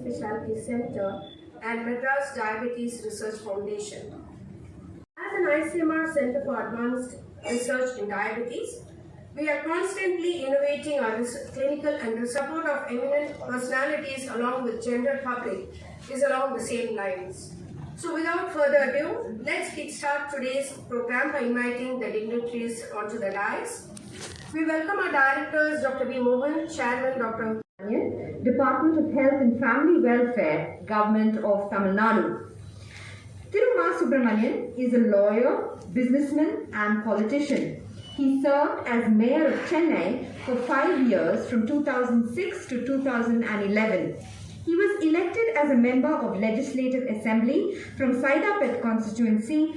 Multi-Speciality Center and Madras Diabetes Research Foundation. As an ICMR Center for Advanced Research in Diabetes, we are constantly innovating our clinical and the support of eminent personalities along with general public is along the same lines. So without further ado, let's kickstart today's program by inviting the dignitaries onto the dais. We welcome our directors, Dr. B. Mohan, Chairman, Dr. Department of Health and Family Welfare, Government of Tamil Nadu. Thiru Subramanian is a lawyer, businessman and politician. He served as Mayor of Chennai for 5 years from 2006 to 2011. He was elected as a member of Legislative Assembly from Saidapet constituency.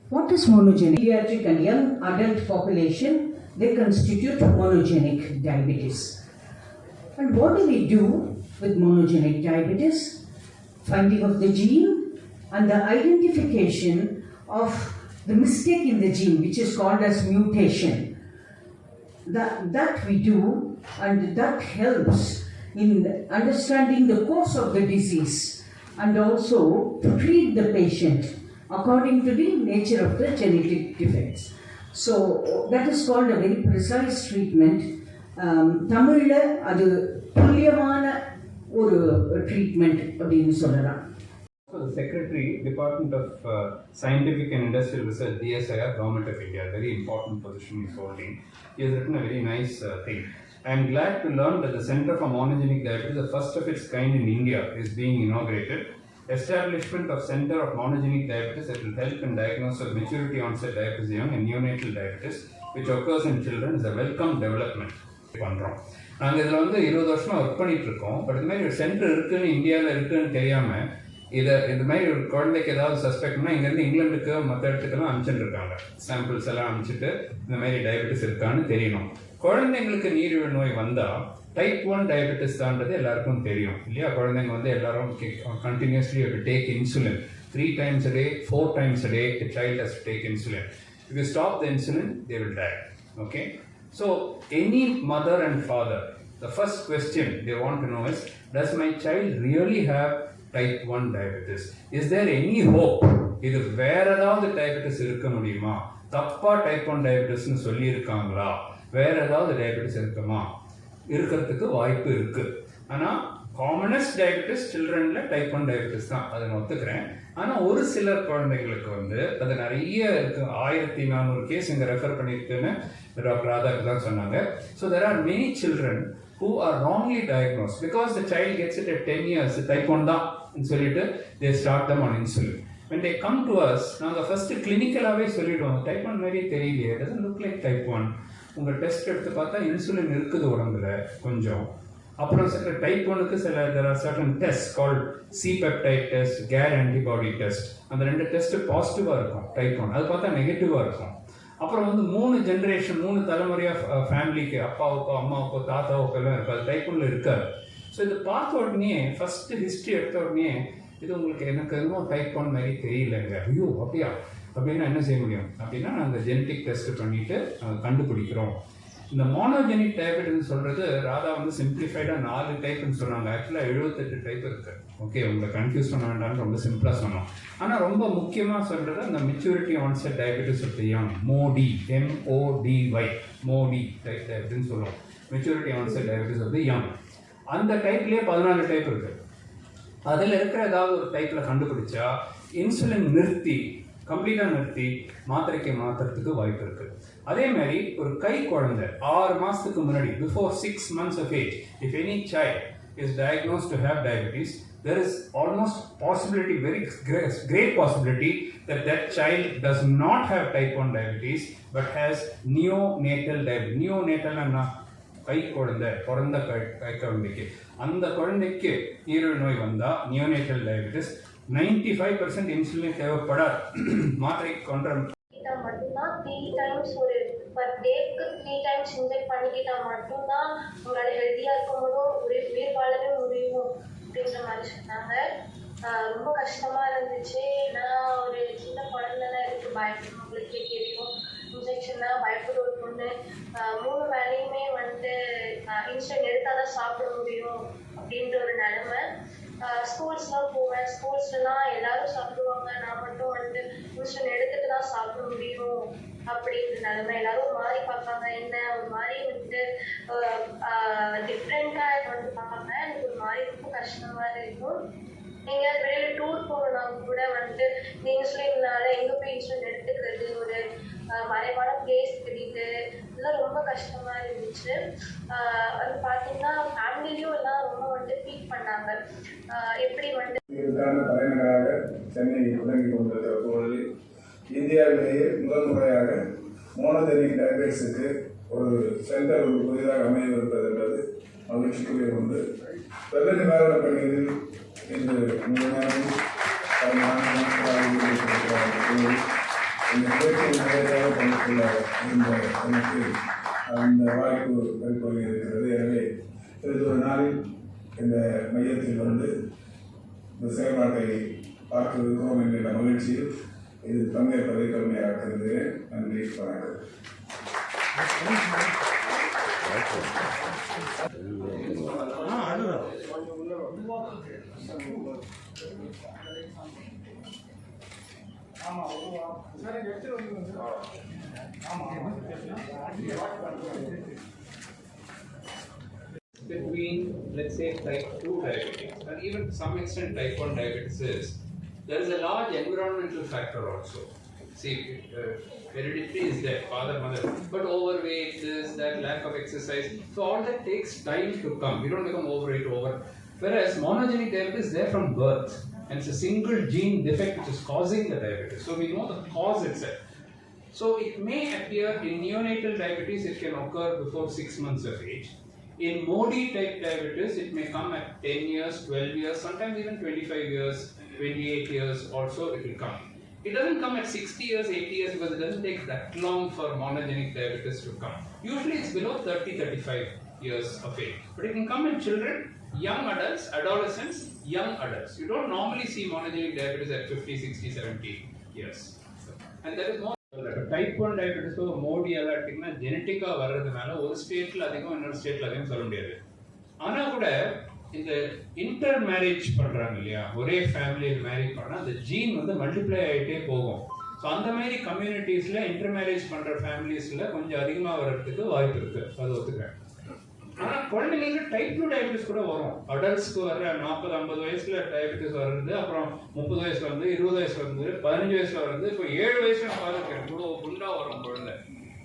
What is monogenic? Pediatric and young adult population, they constitute monogenic diabetes. And what do we do with monogenic diabetes? Finding of the gene and the identification of the mistake in the gene, which is called as mutation. That we do, and that helps in understanding the cause of the disease and also to treat the patient according to the nature of the genetic defects. So that is called a very precise treatment. தமிழ்ல அது துல்லியமான ஒரு treatment அப்படின்னு சொல்லலாம். So the Secretary, Department of Scientific and Industrial Research, DSIR, Government of India, very important position he's holding. He has written a very nice thing. I am glad to learn that the Center for Monogenic Diabetes, the first of its kind in India, is being inaugurated. Establishment of Center of Monogenic Diabetes that will help in diagnosis of maturity onset diabetes young and neonatal diabetes, which occurs in children, is a welcome development. நாங்கள் இதில் 20 வருஷமாக work பண்ணிட்டு இருக்கோம். But இது மாதிரி ஒரு centre இருக்குன்னு இந்தியாவில் இருக்குன்னு தெரியாமல் இது மாதிரி ஒரு குழந்தைக்கு ஏதாவது சஸ்பெக்ட்னா இங்கேருந்து இங்கிலாந்துக்கு மற்ற இடத்துக்கெல்லாம் அனுப்பிச்சுட்டு இருக்காங்க. சாம்பிள்ஸ் எல்லாம் அனுப்பிச்சிட்டு இந்த மாதிரி டயபெட்டிஸ் இருக்கான்னு தெரியணும். குழந்தைங்களுக்கு நீரிழிவு நோய் வந்தால் டைப் 1 டயபெட்டிஸ் தான்றது எல்லாருக்கும் தெரியும் இல்லையா? குழந்தைங்க எல்லாரும் continuously take insulin 3 times a day, 4 times a day, the child has to take insulin. If you stop the insulin, they will die. Okay? So, any mother and father, the first question they want to know is, does my child really have type 1 diabetes? Is there any hope? இது வேற ஏதாவது diabetes இருக்க முடியுமா? தப்பா type 1 டயபெட்டிஸ்னு சொல்லி இருக்காங்களா? வேற ஏதாவது டயபெட்டிஸ் இருக்குமா? இருக்கிறதுக்கு வாய்ப்பு இருக்கு. ஆனால் காமனஸ்ட் டயபெட்டிஸ் சில்ட்ரனில் டைப் 1 டயபெட்டிஸ் தான், அதை நான் ஒத்துக்கிறேன். ஆனால் ஒரு சிலர் குழந்தைங்களுக்கு அது நிறைய இருக்கு. 1400 கேஸ் இங்கே ரெஃபர் பண்ணியிருக்குன்னு டாக்டர் ராதாக்கு தான் சொன்னாங்க. So there are many children who are wrongly diagnosed because the child gets it at 10 years, type 1 தான் சொல்லிட்டு they start them on insulin. When they come to us, நாங்கள் ஃபர்ஸ்ட் கிளினிக்கலாகவே சொல்லிவிடுவோம், type 1 மாதிரி தெரியலையே, doesn't look like type 1. உங்கள் test எடுத்து பார்த்தா insulin இருக்குது உடம்புல கொஞ்சம். அப்புறம் சில டைப் 1க்கு there are certain tests called C-peptide test, GAR antibody test. அந்த 2 டெஸ்ட் பாசிட்டிவாக இருக்கும் டைப் 1, அது பார்த்தா நெகட்டிவாக இருக்கும். அப்புறம் 3 ஜென்ரேஷன் 3 தலைமுறையாக ஃபேமிலிக்கு அப்பாவுக்கோ அம்மாவுக்கோ தாத்தாவுக்கோ எல்லாம் இருக்காது, அது டைப் 1ல இருக்காது. ஸோ இது பார்த்த உடனே ஃபர்ஸ்ட் ஹிஸ்ட்ரி எடுத்த உடனே இது உங்களுக்கு எனக்கு எதுவும் டைப் 1 மாதிரி தெரியலங்க, ஐயோ அப்படியா அப்படின்னா என்ன செய்ய முடியும் அப்படின்னா நாங்கள் ஜெனட்டிக் டெஸ்ட் பண்ணிட்டு கண்டுபிடிக்கிறோம். இந்த மோனோஜெனிக் டயபெட்டிஸ் சொல்றது ராதா சிம்பிளிஃபைடாக 4 டைப்னு சொன்னாங்க. ஆக்சுவலாக 78 டைப் இருக்கு. ஓகே, உங்களை கன்ஃபியூஸ் பண்ண வேண்டாம்னு ரொம்ப சிம்பிளாக சொன்னோம். ஆனால் ரொம்ப முக்கியமாக சொல்றது அந்த maturity onset diabetes of the young, MODY, MODY, MODY type diabetes சொல்லுவோம், maturity onset diabetes of the young. அந்த டைப்லேயே 14 டைப் இருக்கு. அதில் இருக்கிற ஏதாவது ஒரு டைப்பில் கண்டுபிடிச்சா இன்சுலின் கம்ப்ளீட்டாக நிறுத்தி மாத்திரைக்கு மாற்றுறதுக்கு வாய்ப்பு இருக்குது. அதே மாதிரி ஒரு கை குழந்தை 6 மாதத்துக்கு முன்னாடி, before 6 months of age, if any child is diagnosed to have diabetes, there is almost possibility, very great possibility that that child does not have type 1 diabetes but has neonatal diabetes. Neonatal கை குழந்தை, பிறந்த கை குழந்தைக்கு, அந்த குழந்தைக்கு நீரிழிவு நோய் வந்தால் neonatal diabetes 95% insulin தேவைப்படாது. மாத்திரை கொண்ட மட்டும்தான் 3 times ஒரு பர் டேக்கு 3 times இன்ஜெக்ட் பண்ணிக்கிட்டா மட்டும்தான் உங்களோட ஹெல்த்தியாக இருக்கும்போதும் ஒரு உயிர் வாழவே முடியும் அப்படின்ற மாதிரி சொன்னாங்க. ரொம்ப கஷ்டமாக இருந்துச்சு. நான் ஒரு சின்ன குழந்தைலாம் இருக்குது, பயப்படும், உங்களுக்கே தெரியும். இன்ஜெக்ஷன்னா பயப்படுற ஒரு பொண்ணு. 3 வேலையுமே இன்சுலின் எடுத்தால் தான் சாப்பிட முடியும் அப்படின்ற ஒரு நிலைமை. ஸ்கூல்ஸ்லாம் போவேன், ஸ்கூல்ஸ்லாம் எல்லாரும் சாப்பிடுவாங்க, நான் மட்டும் வந்துட்டு இன்சுலின் எடுத்துட்டு தான் சாப்பிட முடியும் அப்படின்ற நிலைமை. எல்லாரும் ஒரு மாதிரி பார்ப்பாங்க, என்ன ஒரு மாதிரி வந்துட்டு டிஃப்ரெண்ட்டாக வந்து பார்ப்பாங்க. எனக்கு ஒரு மாதிரி ரொம்ப கஷ்டமாக இருக்கும். நீங்கள் வெளியில் டூர் போகணும்னா கூட வந்துட்டு இந்த இன்சுலின்னால எங்கே போய் இன்சுலின் எடுத்துக்கிறது, ஒரு மறைவான பிளேஸ் தெரியுது, இதெல்லாம் ரொம்ப கஷ்டமாக இருந்துச்சு. அது பார்த்தீங்கன்னா ஃபேமிலிலையும் எல்லாம் ரொம்ப வந்து ஃபீல் பண்ணாங்க. எப்படி வந்து தலைநகராக சென்னை தொடங்கி கொண்டிருக்கிற சூழலில் இந்தியாவிலேயே முதல் முறையாக மோனோஜெனிக் டயபெட்டிஸுக்கு ஒரு சென்டர் ஒரு புதிதாக அமையவிருப்பது என்பது மகிழ்ச்சிக்குரிய ஒன்று. வெள்ள நிவாரண பணிகளில் இன்று முழுமையாக இந்த நிகழ்ச்சியில் நிறைய பண்ணிக்கொள்ள எனக்கு அந்த வாய்ப்பு மேற்கொள்ள இருக்கிறது. எனவே இது ஒரு நாளில் இந்த மையத்தில் வந்து இந்த செயல்பாட்டை பார்க்க இருக்கிறோம் என்கிற மகிழ்ச்சியில் இது பங்கேற்பதை பெருமையாக கருதுகிறேன். நன்றி, வணக்கம். Between, let's say, type 2 diabetes and even to some extent type 1 diabetes is, there is a large environmental factor also. See, heredity is there, father, mother, but overweight, this, that, lack of exercise, so all that takes time to come. You don't become overweight whereas monogenic diabetes is there from birth, and it's a single gene defect which is causing the diabetes. So we know the cause itself. So it may appear in neonatal diabetes, it can occur before 6 months of age. In Modi type diabetes, it may come at 10 years, 12 years, sometimes even 25 years, 28 years also it will come. It doesn't come at 60 years, 80 years because it doesn't take that long for monogenic diabetes to come. Usually it's below 30, 35 years of age. But it can come in children, young adults, adolescents, young adults. You don't normally see monogenic diabetes at 50, 60, 70 years. And that is more. Type 1 டயபெட்டிஸோ MODY எல்லாம் எடுத்திங்கன்னா ஜெனட்டிக்காக வர்றதுனால ஒரு ஸ்டேட்டில் அதிகம் இன்னொரு ஸ்டேட்டில் அதிகம் சொல்ல முடியாது. ஆனால் கூட இந்த இன்டர் மேரேஜ் பண்ணுறாங்க இல்லையா, ஒரே ஃபேமிலியில் மேரேஜ் பண்ணால் அந்த ஜீன் வந்து மல்டிப்ளை ஆகிட்டே போகும். ஸோ அந்த மாதிரி கம்யூனிட்டிஸில் இன்டர் மேரேஜ் பண்ணுற ஃபேமிலிஸில் கொஞ்சம் அதிகமாக வர்றதுக்கு வாய்ப்பு இருக்குது, அது ஒத்துக்கிறேன். ஆனால் குழந்தைங்களுக்கு டைப் 2 டயபெட்டிஸ் கூட வரும். அடல்ட்ஸ்க்கு வர்ற 40-50 வயசுல டயபெட்டிஸ் வர்றது, அப்புறம் 30 வயசுல வந்து, 20 வயசுல வந்து, 15 வயசுல வருது, இப்போ 7 வயசுல பார்த்துருக்கேன் கூட குண்டா வரும் குழந்தை.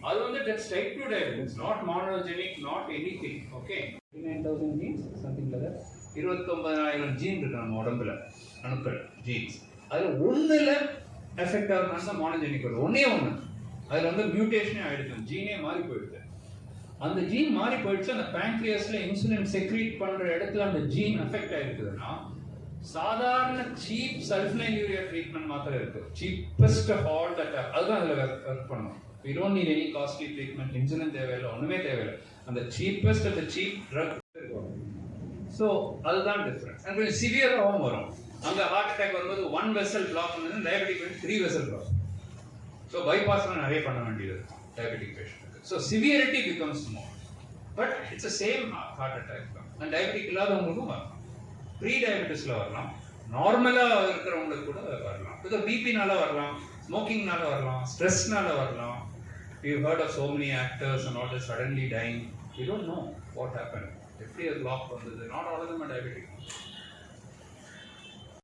அது வந்து that's type 2 diabetes, not monogenic, not anything. Okay, 29,000 genes something like that. 29,000 gene இருக்கு நம்ம உடம்புல, அணுக்கள், ஜீன்ஸ். அதில் ஒன்றில் எஃபெக்ட் ஆகுதுன்னா தான் மோனோஜெனிக் வருது. ஒன்றே ஒன்று அதில் வந்து மியூட்டேஷனே ஆகிடுது, ஜீனே மாறி போயிடுது. அந்த ஜீன் மாறி போயிடுச்சு, அந்த பேங்க்ரியாஸ்ல இன்சுலின் செக்ரீட் பண்ற இடத்துல அந்த ஜீன் அஃபெக்ட் ஆயிருக்குதுன்னா சாதாரண சீப் சல்ஃபனைல் யூரியா ட்ரீட்மெண்ட் மாத்திரம் இருக்கு, சீப்பஸ்ட் ஆஃப் ஆல் தட். அதுதான் அதில் ஒர்க் பண்ணும். We don't need any costly treatment, insulin தேவையில்லை, ஒன்றுமே தேவையில்லை. அந்த cheapest of the cheap drug இருக்கும். ஸோ அதுதான் டிஃப்ரென்ஸ். அண்ட் கொஞ்சம் சிவியராகவும் வரும். அங்கே ஹார்ட் அட்டாக் வரும்போது 1 வெசல் பிளாக் பண்ணது, டயபெட்டிக் வந்து 3 வெசல் பிளாக். ஸோ பைபாஸ்லாம் நிறைய பண்ண வேண்டியது diabetic patient. So severity becomes more, but it's the same heart attack. And diabetic இல்லாதவங்களுக்கும் வரலாம், ப்ரீ டயபெட்டிஸ்ல வரலாம், நார்மலா இருக்கிறவங்களுக்கு கூட வரலாம். because பிபினால வரலாம், ஸ்மோக்கிங்னால வரலாம், ஸ்ட்ரெஸ்னால வரலாம். We've heard of so many actors and all that suddenly dying. We don't know what happened. எப்படி அது லாக் வந்தது. Not all of them are diabetic.